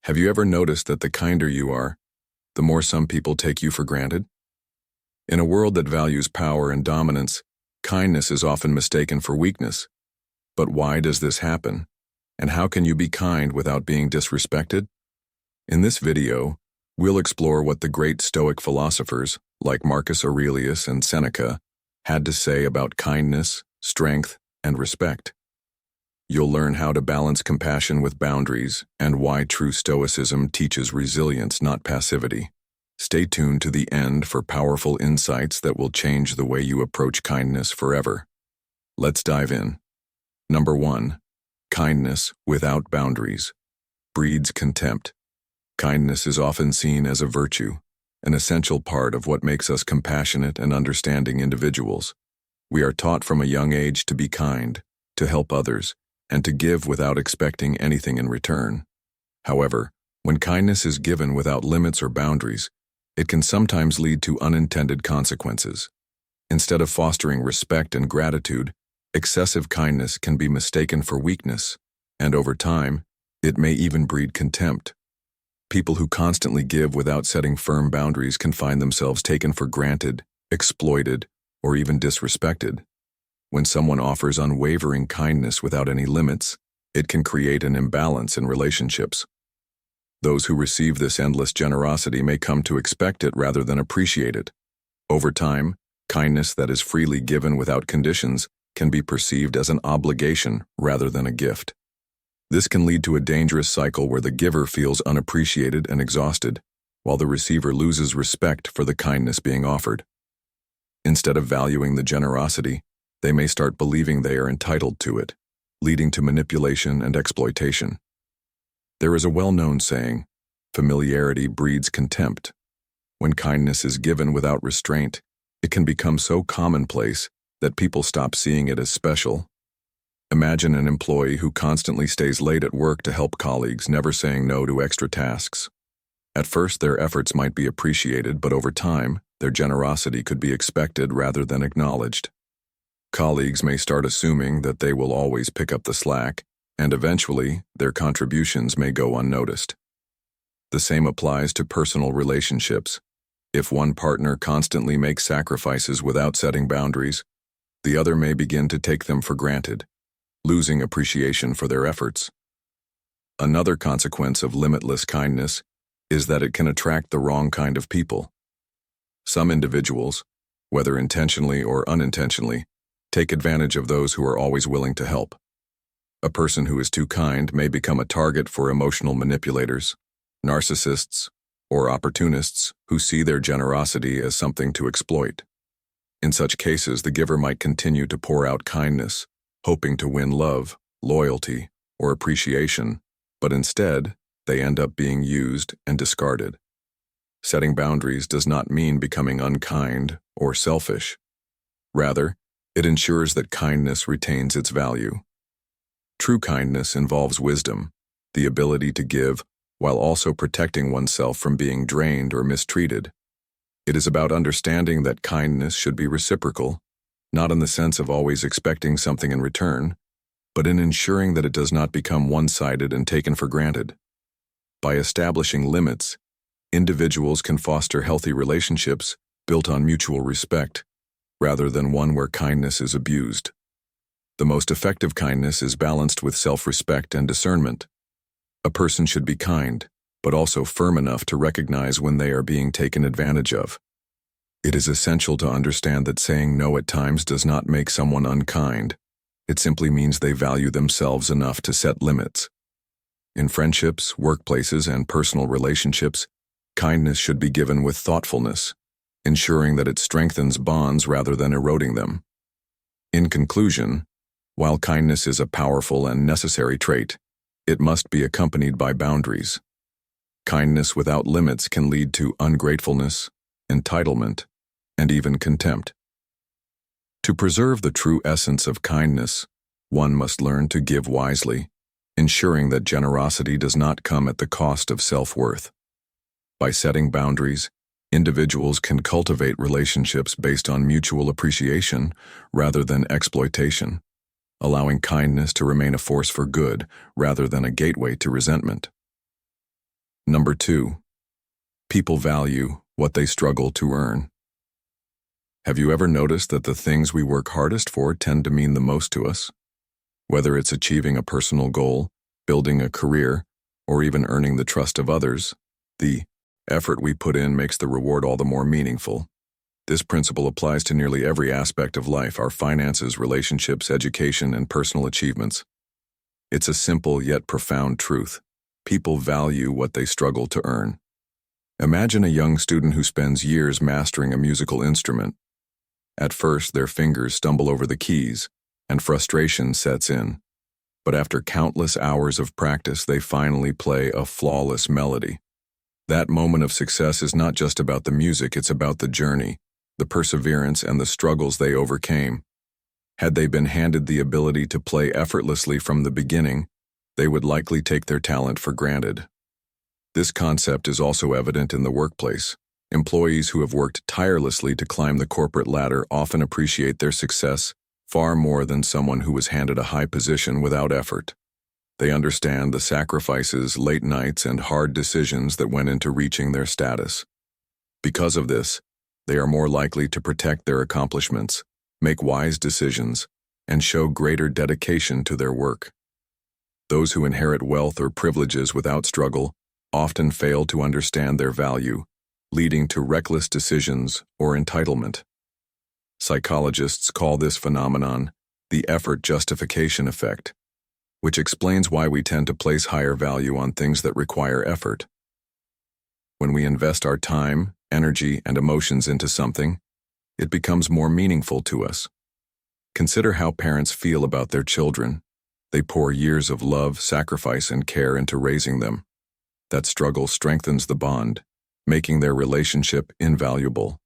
Have you ever noticed that the kinder you are, the more some people take you for granted? In a world that values power and dominance, kindness is often mistaken for weakness. But why does this happen? And how can you be kind without being disrespected? In this video, we'll explore what the great Stoic philosophers, like Marcus Aurelius and Seneca, had to say about kindness, strength, and respect. You'll learn how to balance compassion with boundaries and why true Stoicism teaches resilience, not passivity. Stay tuned to the end for powerful insights that will change the way you approach kindness forever. Let's dive in. Number 1. Kindness without boundaries breeds contempt. Kindness is often seen as a virtue, an essential part of what makes us compassionate and understanding individuals. We are taught from a young age to be kind, to help others, and to give without expecting anything in return. However, when kindness is given without limits or boundaries, it can sometimes lead to unintended consequences. Instead of fostering respect and gratitude, excessive kindness can be mistaken for weakness, and over time, it may even breed contempt. People who constantly give without setting firm boundaries can find themselves taken for granted, exploited, or even disrespected. When someone offers unwavering kindness without any limits, it can create an imbalance in relationships. Those who receive this endless generosity may come to expect it rather than appreciate it. Over time, kindness that is freely given without conditions can be perceived as an obligation rather than a gift. This can lead to a dangerous cycle where the giver feels unappreciated and exhausted, while the receiver loses respect for the kindness being offered. Instead of valuing the generosity, they may start believing they are entitled to it, leading to manipulation and exploitation. There is a well-known saying, familiarity breeds contempt. When kindness is given without restraint, it can become so commonplace that people stop seeing it as special. Imagine an employee who constantly stays late at work to help colleagues, never saying no to extra tasks. At first, their efforts might be appreciated, but over time, their generosity could be expected rather than acknowledged. Colleagues may start assuming that they will always pick up the slack, and eventually, their contributions may go unnoticed. The same applies to personal relationships. If one partner constantly makes sacrifices without setting boundaries, the other may begin to take them for granted, losing appreciation for their efforts. Another consequence of limitless kindness is that it can attract the wrong kind of people. Some individuals, whether intentionally or unintentionally, take advantage of those who are always willing to help. A person who is too kind may become a target for emotional manipulators, narcissists, or opportunists who see their generosity as something to exploit. In such cases, the giver might continue to pour out kindness, hoping to win love, loyalty, or appreciation, but instead, they end up being used and discarded. Setting boundaries does not mean becoming unkind or selfish. Rather, it ensures that kindness retains its value. True kindness involves wisdom, the ability to give while also protecting oneself from being drained or mistreated. It is about understanding that kindness should be reciprocal, not in the sense of always expecting something in return, but in ensuring that it does not become one-sided and taken for granted. By establishing limits, individuals can foster healthy relationships built on mutual respect, rather than one where kindness is abused. The most effective kindness is balanced with self-respect and discernment. A person should be kind, but also firm enough to recognize when they are being taken advantage of. It is essential to understand that saying no at times does not make someone unkind. It simply means they value themselves enough to set limits. In friendships, workplaces, and personal relationships, kindness should be given with thoughtfulness, ensuring that it strengthens bonds rather than eroding them. In conclusion, while kindness is a powerful and necessary trait, it must be accompanied by boundaries. Kindness without limits can lead to ungratefulness, entitlement, and even contempt. To preserve the true essence of kindness, one must learn to give wisely, ensuring that generosity does not come at the cost of self-worth. By setting boundaries, individuals can cultivate relationships based on mutual appreciation rather than exploitation, allowing kindness to remain a force for good rather than a gateway to resentment. Number 2. People value what they struggle to earn. Have you ever noticed that the things we work hardest for tend to mean the most to us? Whether it's achieving a personal goal, building a career, or even earning the trust of others, the effort we put in makes the reward all the more meaningful. This principle applies to nearly every aspect of life: our finances, relationships, education, and personal achievements. It's a simple yet profound truth. People value what they struggle to earn. Imagine a young student who spends years mastering a musical instrument. At first, their fingers stumble over the keys, and frustration sets in. But after countless hours of practice, they finally play a flawless melody. That moment of success is not just about the music, it's about the journey, the perseverance, and the struggles they overcame. Had they been handed the ability to play effortlessly from the beginning, they would likely take their talent for granted. This concept is also evident in the workplace. Employees who have worked tirelessly to climb the corporate ladder often appreciate their success far more than someone who was handed a high position without effort. They understand the sacrifices, late nights, and hard decisions that went into reaching their status. Because of this, they are more likely to protect their accomplishments, make wise decisions, and show greater dedication to their work. Those who inherit wealth or privileges without struggle often fail to understand their value, leading to reckless decisions or entitlement. Psychologists call this phenomenon the effort justification effect, which explains why we tend to place higher value on things that require effort. When we invest our time, energy, and emotions into something, it becomes more meaningful to us. Consider how parents feel about their children. They pour years of love, sacrifice, and care into raising them. That struggle strengthens the bond, making their relationship invaluable.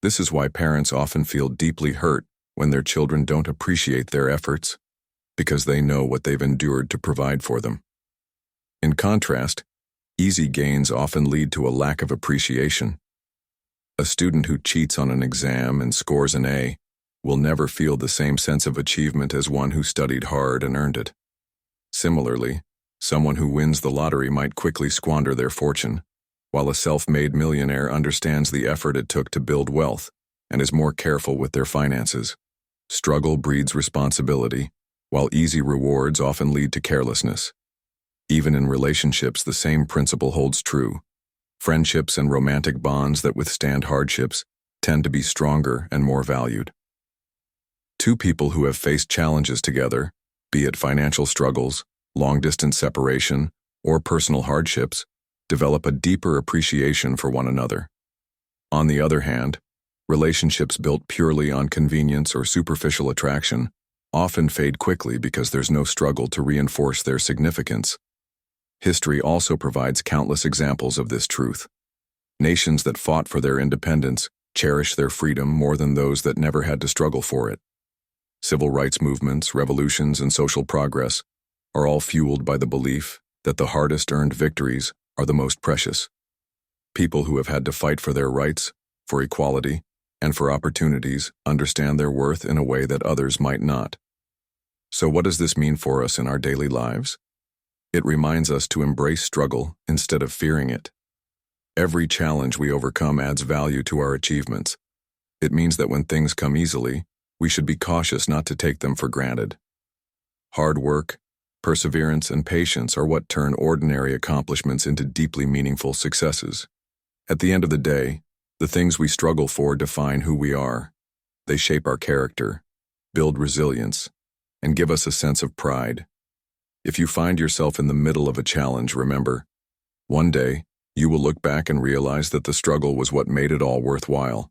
This is why parents often feel deeply hurt when their children don't appreciate their efforts, because they know what they've endured to provide for them. In contrast, easy gains often lead to a lack of appreciation. A student who cheats on an exam and scores an A will never feel the same sense of achievement as one who studied hard and earned it. Similarly, someone who wins the lottery might quickly squander their fortune, while a self-made millionaire understands the effort it took to build wealth and is more careful with their finances. Struggle breeds responsibility, while easy rewards often lead to carelessness. Even in relationships, the same principle holds true. Friendships and romantic bonds that withstand hardships tend to be stronger and more valued. Two people who have faced challenges together, be it financial struggles, long-distance separation, or personal hardships, develop a deeper appreciation for one another. On the other hand, relationships built purely on convenience or superficial attraction often fade quickly because there's no struggle to reinforce their significance. History also provides countless examples of this truth. Nations that fought for their independence cherish their freedom more than those that never had to struggle for it. Civil rights movements, revolutions, and social progress are all fueled by the belief that the hardest-earned victories are the most precious. People who have had to fight for their rights, for equality, and for opportunities understand their worth in a way that others might not. So what does this mean for us in our daily lives? It reminds us to embrace struggle instead of fearing it. Every challenge we overcome adds value to our achievements. It means that when things come easily, we should be cautious not to take them for granted. Hard work, perseverance, and patience are what turn ordinary accomplishments into deeply meaningful successes. At the end of the day, the things we struggle for define who we are. They shape our character, build resilience, and give us a sense of pride. If you find yourself in the middle of a challenge, remember, one day you will look back and realize that the struggle was what made it all worthwhile,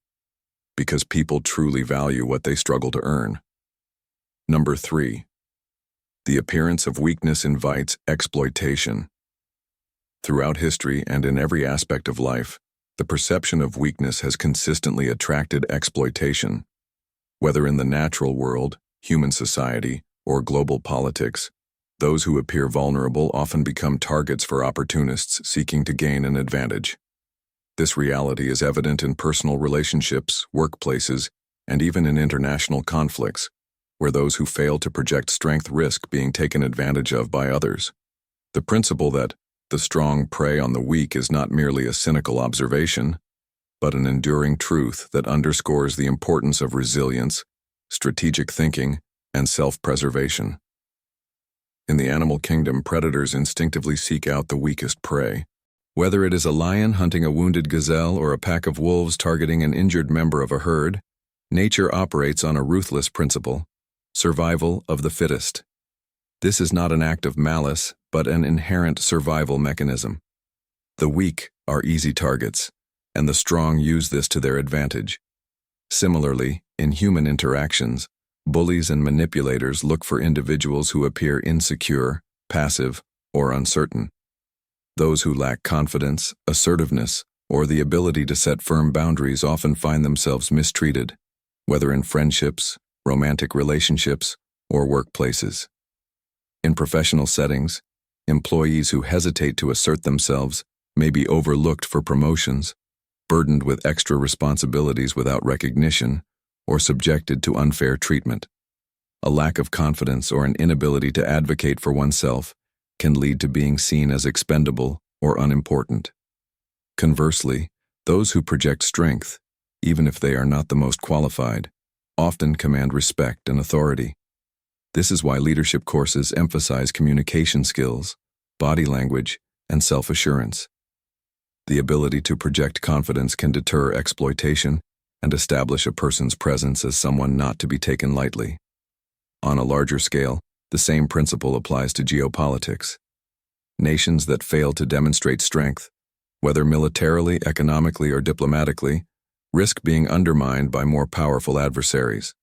because people truly value what they struggle to earn. Number 3. The appearance of weakness invites exploitation. Throughout history and in every aspect of life, the perception of weakness has consistently attracted exploitation. Whether in the natural world, human society, or global politics, those who appear vulnerable often become targets for opportunists seeking to gain an advantage. This reality is evident in personal relationships, workplaces, and even in international conflicts, where those who fail to project strength risk being taken advantage of by others. The principle that The strong prey on the weak is not merely a cynical observation, but an enduring truth that underscores the importance of resilience, strategic thinking, and self-preservation. In the animal kingdom, predators instinctively seek out the weakest prey. Whether it is a lion hunting a wounded gazelle or a pack of wolves targeting an injured member of a herd, nature operates on a ruthless principle: survival of the fittest. This is not an act of malice, but an inherent survival mechanism. The weak are easy targets, and the strong use this to their advantage. Similarly, in human interactions, bullies and manipulators look for individuals who appear insecure, passive, or uncertain. Those who lack confidence, assertiveness, or the ability to set firm boundaries often find themselves mistreated, whether in friendships, romantic relationships, or workplaces. In professional settings, employees who hesitate to assert themselves may be overlooked for promotions, burdened with extra responsibilities without recognition, or subjected to unfair treatment. A lack of confidence or an inability to advocate for oneself can lead to being seen as expendable or unimportant. Conversely, those who project strength, even if they are not the most qualified, often command respect and authority. This is why leadership courses emphasize communication skills, body language, and self-assurance. The ability to project confidence can deter exploitation and establish a person's presence as someone not to be taken lightly. On a larger scale, the same principle applies to geopolitics. Nations that fail to demonstrate strength, whether militarily, economically, or diplomatically, risk being undermined by more powerful adversaries.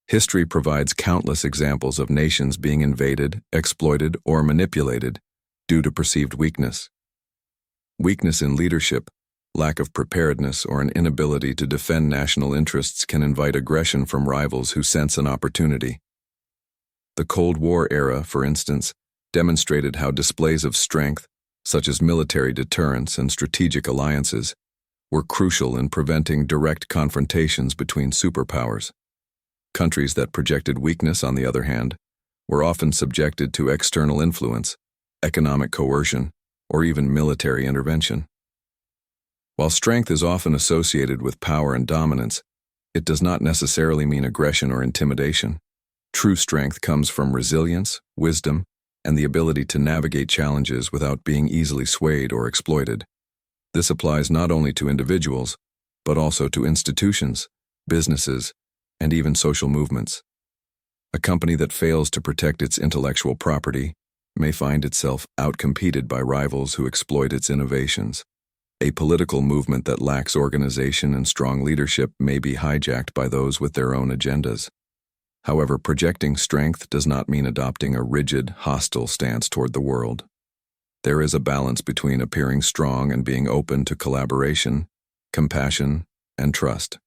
History provides countless examples of nations being invaded, exploited, or manipulated due to perceived weakness. Weakness in leadership, lack of preparedness, or an inability to defend national interests can invite aggression from rivals who sense an opportunity. The Cold War era, for instance, demonstrated how displays of strength, such as military deterrence and strategic alliances, were crucial in preventing direct confrontations between superpowers. Countries that projected weakness, on the other hand, were often subjected to external influence, economic coercion, or even military intervention. While strength is often associated with power and dominance, it does not necessarily mean aggression or intimidation. True strength comes from resilience, wisdom, and the ability to navigate challenges without being easily swayed or exploited. This applies not only to individuals, but also to institutions, businesses, and even social movements. A company that fails to protect its intellectual property may find itself outcompeted by rivals who exploit its innovations. A political movement that lacks organization and strong leadership may be hijacked by those with their own agendas. However, projecting strength does not mean adopting a rigid, hostile stance toward the world. There is a balance between appearing strong and being open to collaboration, compassion, and trust.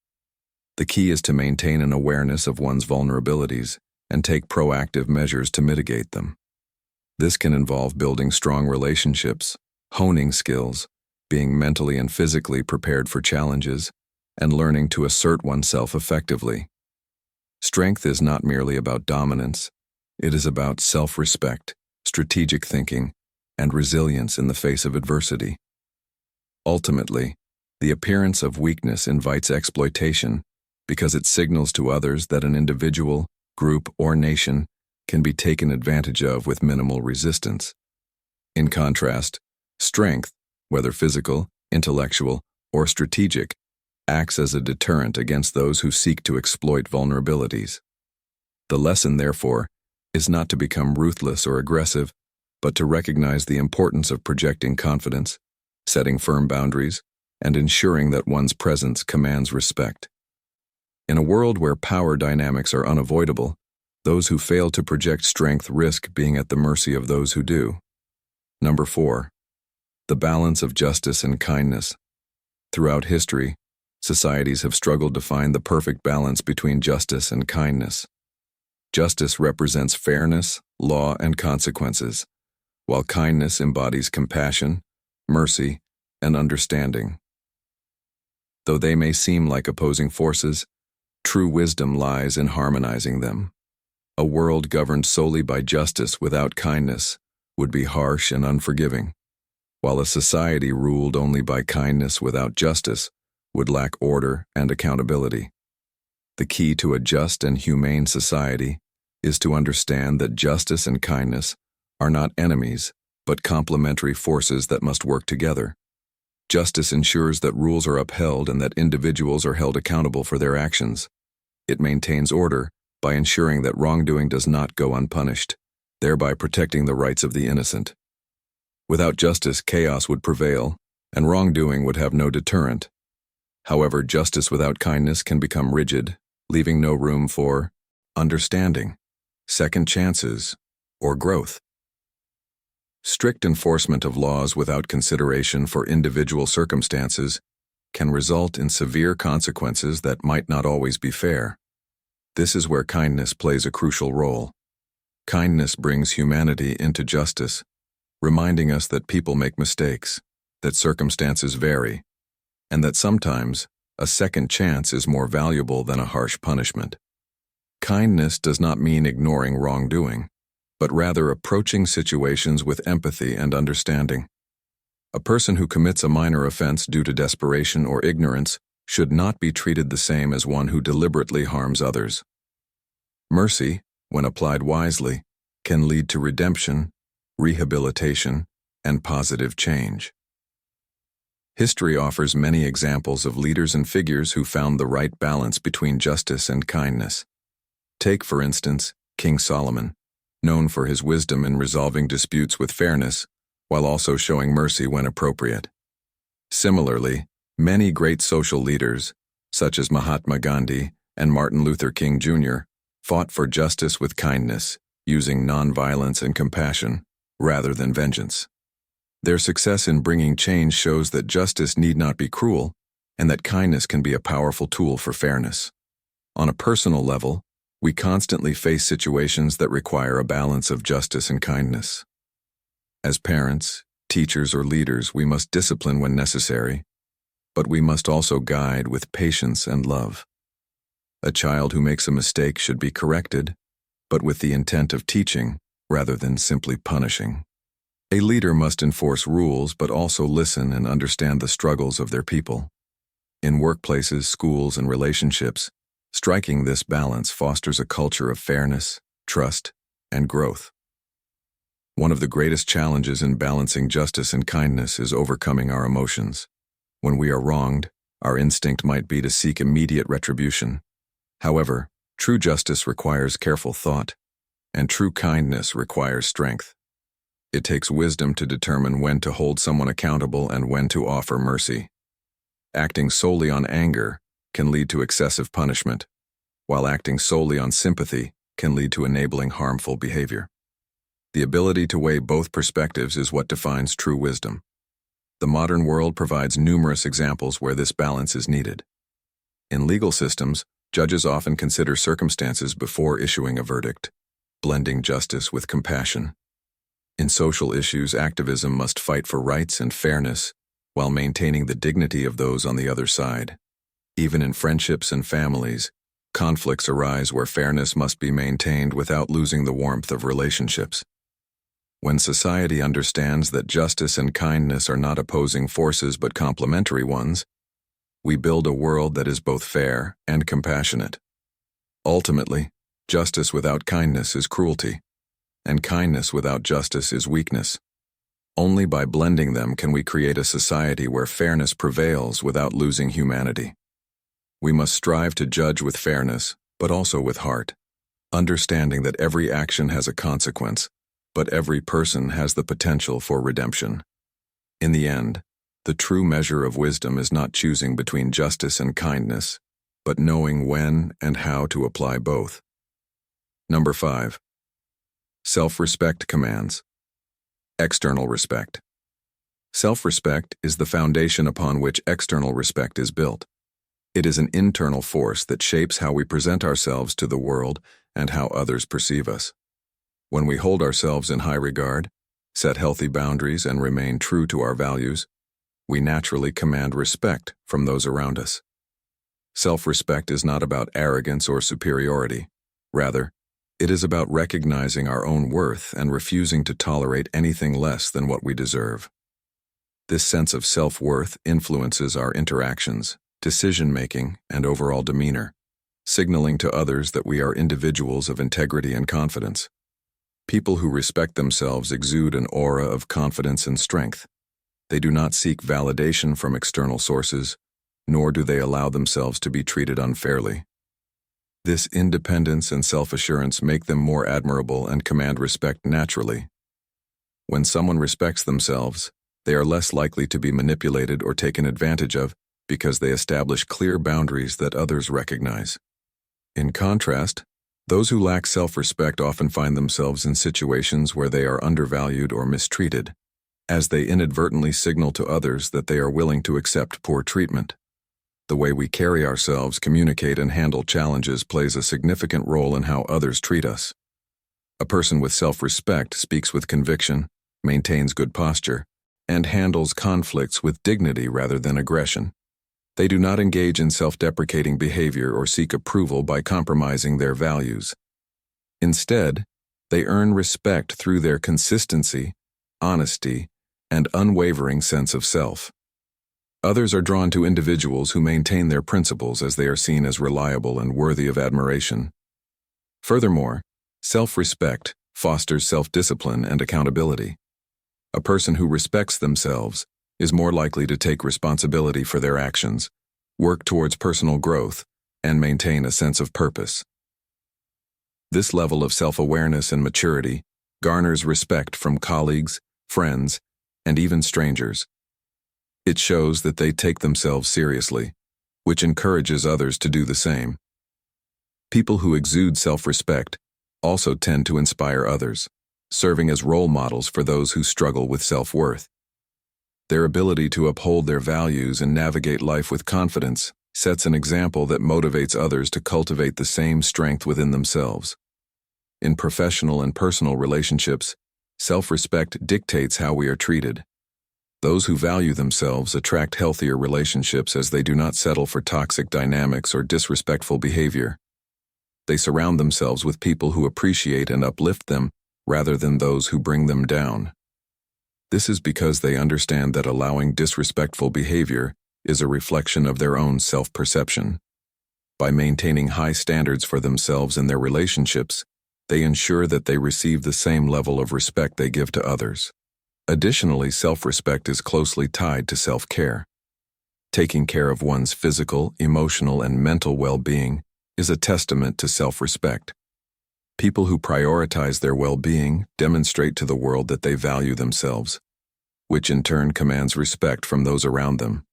The key is to maintain an awareness of one's vulnerabilities and take proactive measures to mitigate them. This can involve building strong relationships, honing skills, being mentally and physically prepared for challenges, and learning to assert oneself effectively. Strength is not merely about dominance, it is about self-respect, strategic thinking, and resilience in the face of adversity. Ultimately, the appearance of weakness invites exploitation because it signals to others that an individual, group, or nation can be taken advantage of with minimal resistance. In contrast, strength, whether physical, intellectual, or strategic, acts as a deterrent against those who seek to exploit vulnerabilities. The lesson, therefore, is not to become ruthless or aggressive, but to recognize the importance of projecting confidence, setting firm boundaries, and ensuring that one's presence commands respect. In a world where power dynamics are unavoidable, those who fail to project strength risk being at the mercy of those who do. Number 4. The balance of justice and kindness. Throughout history, societies have struggled to find the perfect balance between justice and kindness. Justice represents fairness, law, and consequences, while kindness embodies compassion, mercy, and understanding. Though they may seem like opposing forces, true wisdom lies in harmonizing them. A world governed solely by justice without kindness would be harsh and unforgiving. while a society ruled only by kindness without justice would lack order and accountability. The key to a just and humane society is to understand that justice and kindness are not enemies, but complementary forces that must work together. Justice ensures that rules are upheld and that individuals are held accountable for their actions. It maintains order by ensuring that wrongdoing does not go unpunished, thereby protecting the rights of the innocent. Without justice, chaos would prevail, and wrongdoing would have no deterrent. However, justice without kindness can become rigid, leaving no room for understanding, second chances, or growth. Strict enforcement of laws without consideration for individual circumstances can result in severe consequences that might not always be fair. This is where kindness plays a crucial role. Kindness brings humanity into justice, reminding us that people make mistakes, that circumstances vary, and that sometimes a second chance is more valuable than a harsh punishment. Kindness does not mean ignoring wrongdoing, but rather approaching situations with empathy and understanding. A person who commits a minor offense due to desperation or ignorance should not be treated the same as one who deliberately harms others. Mercy, when applied wisely, can lead to redemption, rehabilitation, and positive change. History offers many examples of leaders and figures who found the right balance between justice and kindness. Take, for instance, King Solomon, known for his wisdom in resolving disputes with fairness, while also showing mercy when appropriate. Similarly, many great social leaders, such as Mahatma Gandhi and Martin Luther King Jr., fought for justice with kindness, using nonviolence and compassion, rather than vengeance. Their success in bringing change shows that justice need not be cruel, and that kindness can be a powerful tool for fairness. On a personal level, we constantly face situations that require a balance of justice and kindness. As parents, teachers, or leaders, we must discipline when necessary, but we must also guide with patience and love. A child who makes a mistake should be corrected, but with the intent of teaching rather than simply punishing. A leader must enforce rules but also listen and understand the struggles of their people. In workplaces, schools, and relationships, striking this balance fosters a culture of fairness, trust, and growth. One of the greatest challenges in balancing justice and kindness is overcoming our emotions. When we are wronged, our instinct might be to seek immediate retribution. However, true justice requires careful thought, and true kindness requires strength. It takes wisdom to determine when to hold someone accountable and when to offer mercy. Acting solely on anger can lead to excessive punishment, while acting solely on sympathy can lead to enabling harmful behavior. The ability to weigh both perspectives is what defines true wisdom. The modern world provides numerous examples where this balance is needed. In legal systems, judges often consider circumstances before issuing a verdict, blending justice with compassion. In social issues, activism must fight for rights and fairness while maintaining the dignity of those on the other side. Even in friendships and families, conflicts arise where fairness must be maintained without losing the warmth of relationships. When society understands that justice and kindness are not opposing forces but complementary ones, we build a world that is both fair and compassionate. Ultimately, justice without kindness is cruelty, and kindness without justice is weakness. Only by blending them can we create a society where fairness prevails without losing humanity. We must strive to judge with fairness, but also with heart, understanding that every action has a consequence, but every person has the potential for redemption. In the end, the true measure of wisdom is not choosing between justice and kindness, but knowing when and how to apply both. Number 5. Self-respect commands. External respect. Self-respect is the foundation upon which external respect is built. It is an internal force that shapes how we present ourselves to the world and how others perceive us. When we hold ourselves in high regard, set healthy boundaries, and remain true to our values, we naturally command respect from those around us. Self-respect is not about arrogance or superiority. Rather, it is about recognizing our own worth and refusing to tolerate anything less than what we deserve. This sense of self-worth influences our interactions, decision-making, and overall demeanor, signaling to others that we are individuals of integrity and confidence. People who respect themselves exude an aura of confidence and strength. They do not seek validation from external sources, nor do they allow themselves to be treated unfairly. This independence and self-assurance make them more admirable and command respect naturally. When someone respects themselves, they are less likely to be manipulated or taken advantage of because they establish clear boundaries that others recognize. In contrast, those who lack self-respect often find themselves in situations where they are undervalued or mistreated, as they inadvertently signal to others that they are willing to accept poor treatment. The way we carry ourselves, communicate, and handle challenges plays a significant role in how others treat us. A person with self-respect speaks with conviction, maintains good posture, and handles conflicts with dignity rather than aggression. They do not engage in self-deprecating behavior or seek approval by compromising their values. Instead, they earn respect through their consistency, honesty, and unwavering sense of self. Others are drawn to individuals who maintain their principles as they are seen as reliable and worthy of admiration. Furthermore, self-respect fosters self-discipline and accountability. A person who respects themselves is more likely to take responsibility for their actions, work towards personal growth, and maintain a sense of purpose. This level of self-awareness and maturity garners respect from colleagues, friends, and even strangers. It shows that they take themselves seriously, which encourages others to do the same. People who exude self-respect also tend to inspire others, serving as role models for those who struggle with self-worth. Their ability to uphold their values and navigate life with confidence sets an example that motivates others to cultivate the same strength within themselves. In professional and personal relationships, self-respect dictates how we are treated. Those who value themselves attract healthier relationships as they do not settle for toxic dynamics or disrespectful behavior. They surround themselves with people who appreciate and uplift them rather than those who bring them down. This is because they understand that allowing disrespectful behavior is a reflection of their own self-perception. By maintaining high standards for themselves and their relationships, they ensure that they receive the same level of respect they give to others. Additionally, self-respect is closely tied to self-care. Taking care of one's physical, emotional, and mental well-being is a testament to self-respect. People who prioritize their well-being demonstrate to the world that they value themselves, which in turn commands respect from those around them.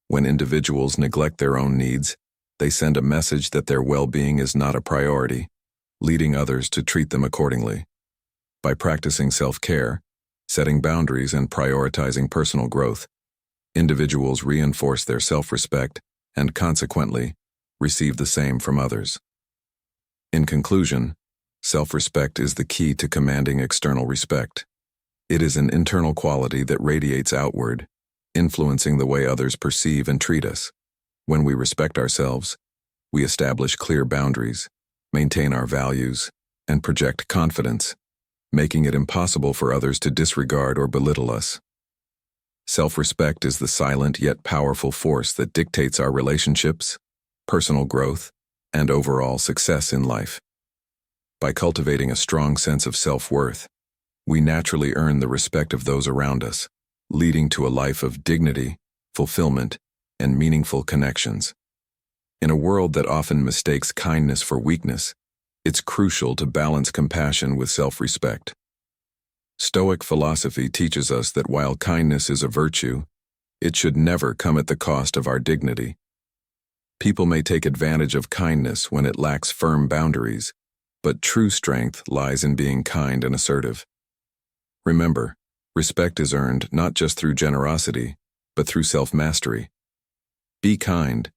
When individuals neglect their own needs, they send a message that their well-being is not a priority, leading others to treat them accordingly. By practicing self-care, setting boundaries, and prioritizing personal growth, individuals reinforce their self-respect and, consequently, receive the same from others. In conclusion, self-respect is the key to commanding external respect. It is an internal quality that radiates outward, influencing the way others perceive and treat us. When we respect ourselves, we establish clear boundaries, maintain our values, and project confidence, making it impossible for others to disregard or belittle us. Self-respect is the silent yet powerful force that dictates our relationships, personal growth, and overall success in life. By cultivating a strong sense of self-worth, we naturally earn the respect of those around us, leading to a life of dignity, fulfillment, and meaningful connections. In a world that often mistakes kindness for weakness, it's crucial to balance compassion with self-respect. Stoic philosophy teaches us that while kindness is a virtue, it should never come at the cost of our dignity. People may take advantage of kindness when it lacks firm boundaries, but true strength lies in being kind and assertive. Remember, respect is earned not just through generosity, but through self-mastery. Be kind,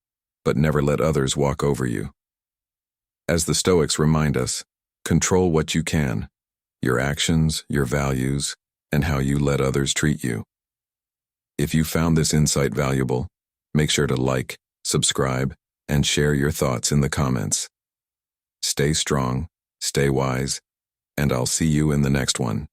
but never let others walk over you. As the Stoics remind us, control what you can, your actions, your values, and how you let others treat you. If you found this insight valuable, make sure to like, subscribe, and share your thoughts in the comments. Stay strong, stay wise, and I'll see you in the next one.